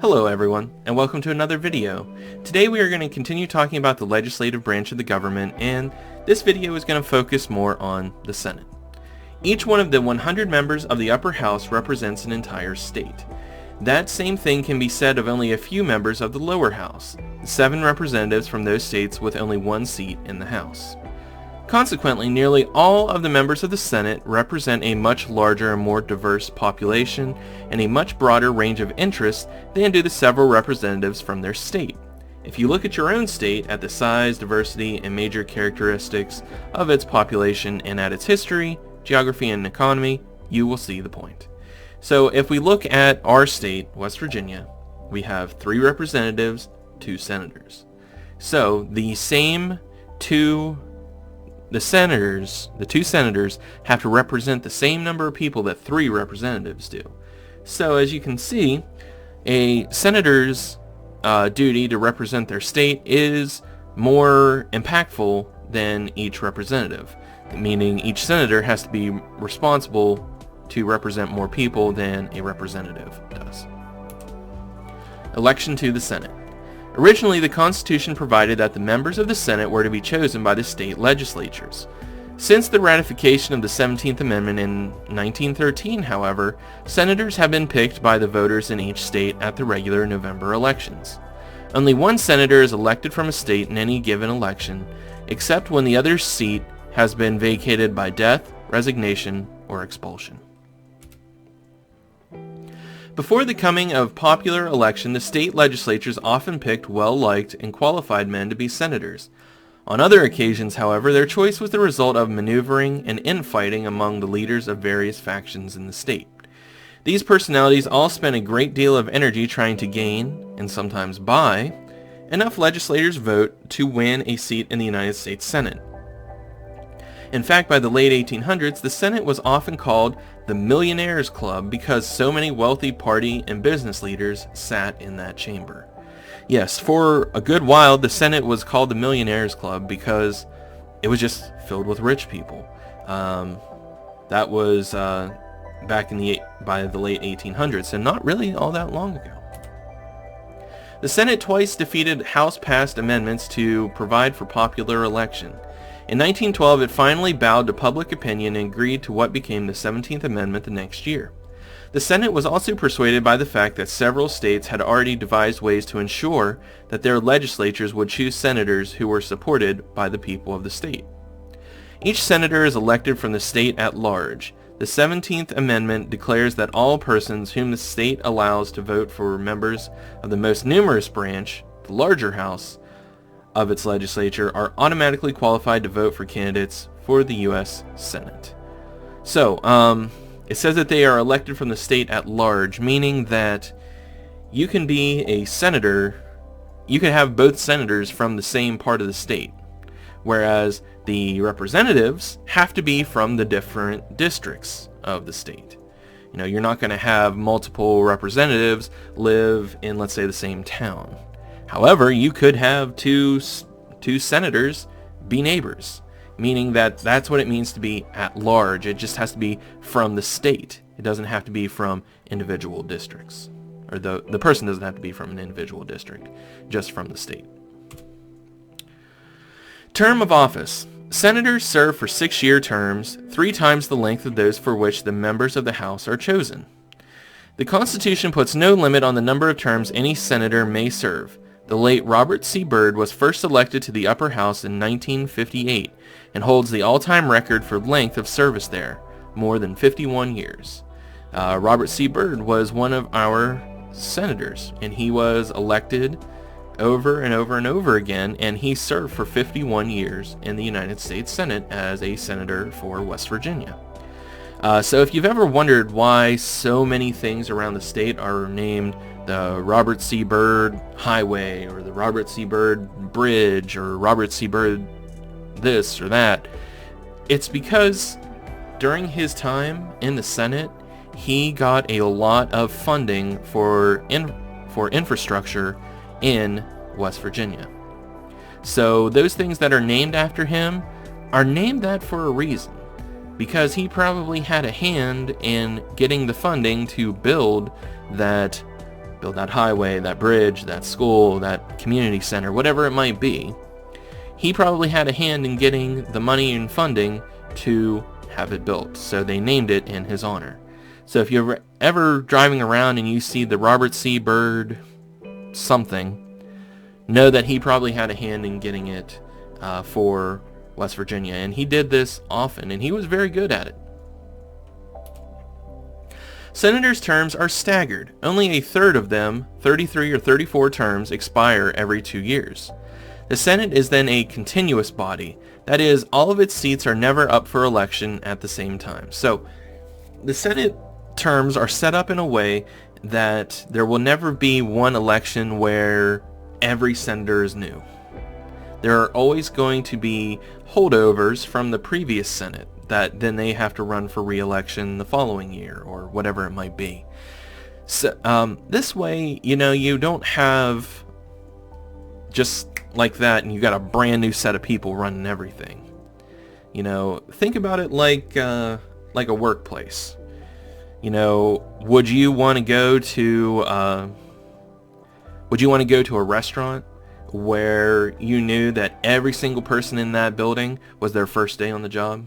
Hello everyone, and welcome to another video. Today we are going to continue talking about the legislative branch of the government, and this video is going to focus more on the Senate. Each one of the 100 members of the upper house represents an entire state. That same thing can be said of only a few members of the lower house, 7 representatives from those states with only 1 seat in the house. Consequently, nearly all of the members of the Senate represent a much larger and more diverse population and a much broader range of interests than do the several representatives from their state. If you look at your own state, at the size, diversity, and major characteristics of its population and at its history, geography, and economy, you will see the point. So if we look at our state, West Virginia, we have 3 representatives, 2 senators. So the two senators have to represent the same number of people that 3 representatives do. So as you can see, a senator's duty to represent their state is more impactful than each representative, meaning each senator has to be responsible to represent more people than a representative does. Election to the Senate. Originally, the Constitution provided that the members of the Senate were to be chosen by the state legislatures. Since the ratification of the 17th Amendment in 1913, however, senators have been picked by the voters in each state at the regular November elections. Only 1 senator is elected from a state in any given election, except when the other's seat has been vacated by death, resignation, or expulsion. Before the coming of popular election, the state legislatures often picked well-liked and qualified men to be senators. On other occasions, however, their choice was the result of maneuvering and infighting among the leaders of various factions in the state. These personalities all spent a great deal of energy trying to gain, and sometimes buy, enough legislators' vote to win a seat in the United States Senate. In fact, by the late 1800s, the Senate was often called the Millionaire's Club because so many wealthy party and business leaders sat in that chamber. Yes, for a good while, the Senate was called the Millionaire's Club because it was just filled with rich people. That was back by the late 1800s, and not really all that long ago. The Senate twice defeated House-passed amendments to provide for popular election. In 1912, it finally bowed to public opinion and agreed to what became the 17th Amendment the next year. The Senate was also persuaded by the fact that several states had already devised ways to ensure that their legislatures would choose senators who were supported by the people of the state. Each senator is elected from the state at large. The 17th Amendment declares that all persons whom the state allows to vote for members of the most numerous branch, the larger house, of its legislature are automatically qualified to vote for candidates for the U.S. Senate. So, it says that they are elected from the state at large, meaning that you can be a senator, you can have both senators from the same part of the state, whereas the representatives have to be from the different districts of the state. You know, you're not going to have multiple representatives live in, let's say, the same town. However, you could have two senators be neighbors, meaning that that's what it means to be at large. It just has to be from the state. It doesn't have to be from individual districts. Or the person doesn't have to be from an individual district, just from the state. Term of office. Senators serve for 6-year terms, 3 times the length of those for which the members of the House are chosen. The Constitution puts no limit on the number of terms any senator may serve. The late Robert C. Byrd was first elected to the upper house in 1958 and holds the all-time record for length of service there, more than 51 years. Robert C. Byrd was one of our senators, and he was elected over and over and over again, and he served for 51 years in the United States Senate as a senator for West Virginia. So if you've ever wondered why so many things around the state are named the Robert C. Byrd Highway, or the Robert C. Byrd Bridge, or Robert C. Byrd this or that, it's because during his time in the Senate, he got a lot of funding for infrastructure in West Virginia. So those things that are named after him are named that for a reason, because he probably had a hand in getting the funding to build that build that highway, that bridge, that school, that community center, whatever it might be. He probably had a hand in getting the money and funding to have it built, so they named it in his honor. So if you're ever driving around and you see the Robert C. Byrd something, know that he probably had a hand in getting it for West Virginia, and he did this often, and he was very good at it. Senators' terms are staggered. Only a third of them, 33 or 34 terms, expire every 2 years. The Senate is then a continuous body. That is, all of its seats are never up for election at the same time. So the Senate terms are set up in a way that there will never be one election where every senator is new. There are always going to be holdovers from the previous Senate that then they have to run for re-election the following year or whatever it might be. So this way, you don't have just like that and you got a brand new set of people running everything. Think about it like a workplace. Would you want to go to a restaurant where you knew that every single person in that building was their first day on the job?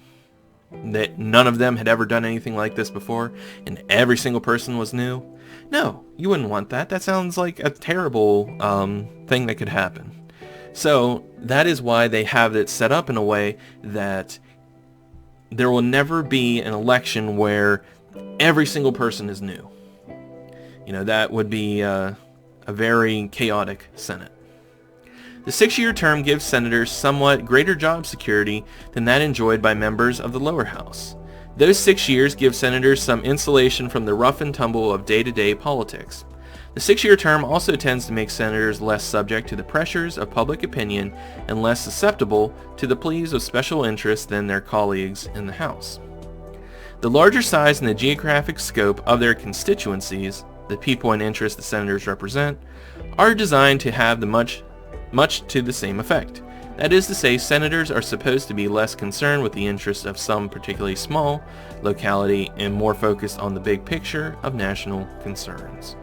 That none of them had ever done anything like this before, and every single person was new? No, you wouldn't want that. That sounds like a terrible thing that could happen. So that is why they have it set up in a way that there will never be an election where every single person is new. That would be a very chaotic Senate. The 6-year term gives senators somewhat greater job security than that enjoyed by members of the lower house. Those 6 years give senators some insulation from the rough and tumble of day-to-day politics. The 6-year term also tends to make senators less subject to the pressures of public opinion and less susceptible to the pleas of special interests than their colleagues in the House. The larger size and the geographic scope of their constituencies, the people and interests the senators represent, are designed to have much to the same effect. That is to say, senators are supposed to be less concerned with the interests of some particularly small locality and more focused on the big picture of national concerns.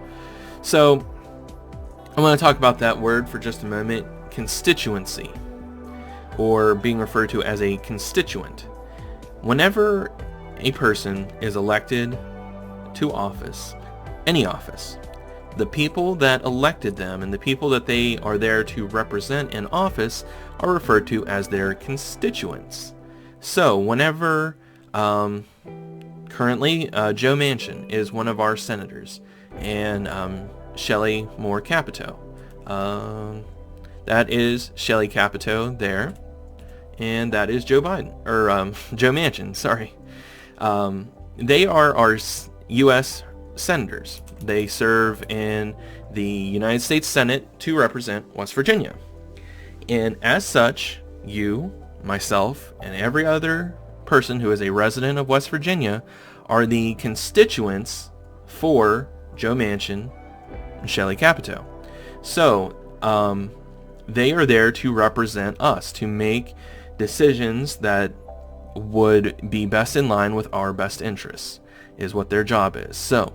So, I want to talk about that word for just a moment, constituency, or being referred to as a constituent. Whenever a person is elected to office, any office, the people that elected them and the people that they are there to represent in office are referred to as their constituents. So whenever, currently, Joe Manchin is one of our senators, and Shelley Moore Capito. That is Shelley Capito there, and that is Joe Biden, or Joe Manchin, sorry. They are our U.S. senators. They serve in the United States Senate to represent West Virginia. And as such, you, myself, and every other person who is a resident of West Virginia are the constituents for Joe Manchin and Shelley Capito. So, they are there to represent us, to make decisions that would be best in line with our best interests, is what their job is. So,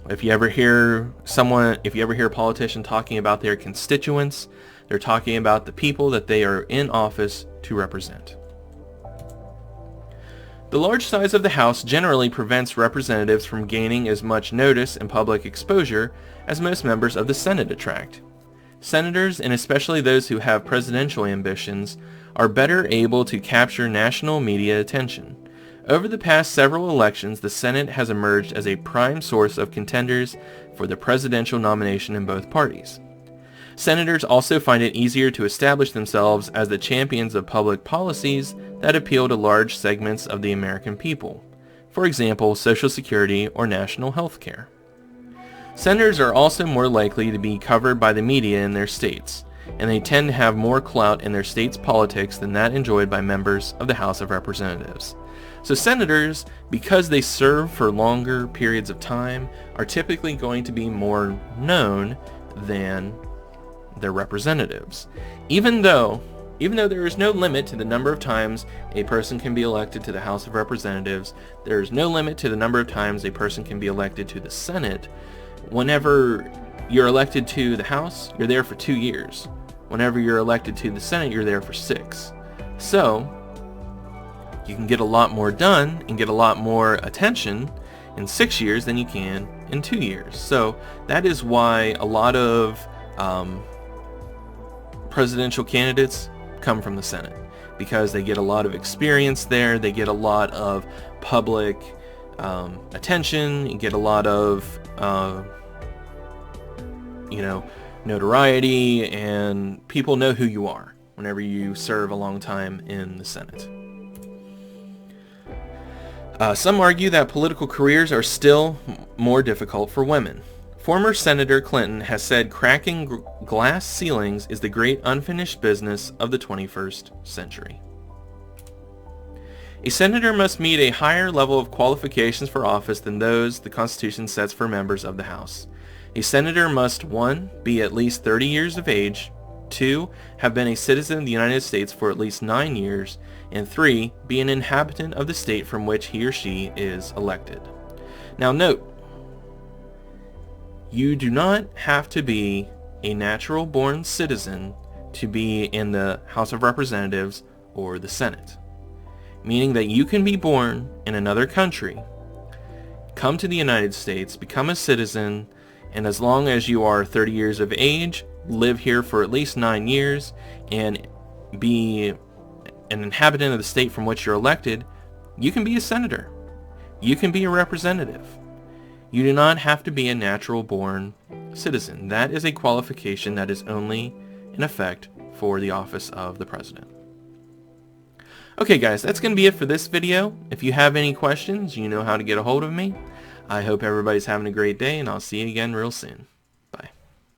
if you ever hear a politician talking about their constituents, they're talking about the people that they are in office to represent. The large size of the House generally prevents representatives from gaining as much notice and public exposure as most members of the Senate attract. Senators, and especially those who have presidential ambitions, are better able to capture national media attention. Over the past several elections, the Senate has emerged as a prime source of contenders for the presidential nomination in both parties. Senators also find it easier to establish themselves as the champions of public policies that appeal to large segments of the American people, for example, Social Security or national health care. Senators are also more likely to be covered by the media in their states, and they tend to have more clout in their state's politics than that enjoyed by members of the House of Representatives. So senators, because they serve for longer periods of time, are typically going to be more known than their representatives. Even though there is no limit to the number of times a person can be elected to the House of Representatives, there is no limit to the number of times a person can be elected to the Senate, whenever you're elected to the House, you're there for 2 years. Whenever you're elected to the Senate, you're there for 6. So you can get a lot more done and get a lot more attention in 6 years than you can in 2 years. So that is why a lot of presidential candidates come from the Senate, because they get a lot of experience there, they get a lot of public attention, you get a lot of notoriety, and people know who you are whenever you serve a long time in the Senate. Some argue that political careers are still more difficult for women. Former Senator Clinton has said cracking glass ceilings is the great unfinished business of the 21st century. A senator must meet a higher level of qualifications for office than those the Constitution sets for members of the House. A senator must 1. Be at least 30 years of age, 2. Have been a citizen of the United States for at least 9 years, and 3. Be an inhabitant of the state from which he or she is elected. Now note, you do not have to be a natural-born citizen to be in the House of Representatives or the Senate, meaning that you can be born in another country, come to the United States, become a citizen, and as long as you are 30 years of age, live here for at least 9 years, and be an inhabitant of the state from which you're elected, you can be a senator. You can be a representative. You do not have to be a natural-born citizen. That is a qualification that is only in effect for the office of the president. Okay guys, that's going to be it for this video. If you have any questions, you know how to get a hold of me. I hope everybody's having a great day, and I'll see you again real soon.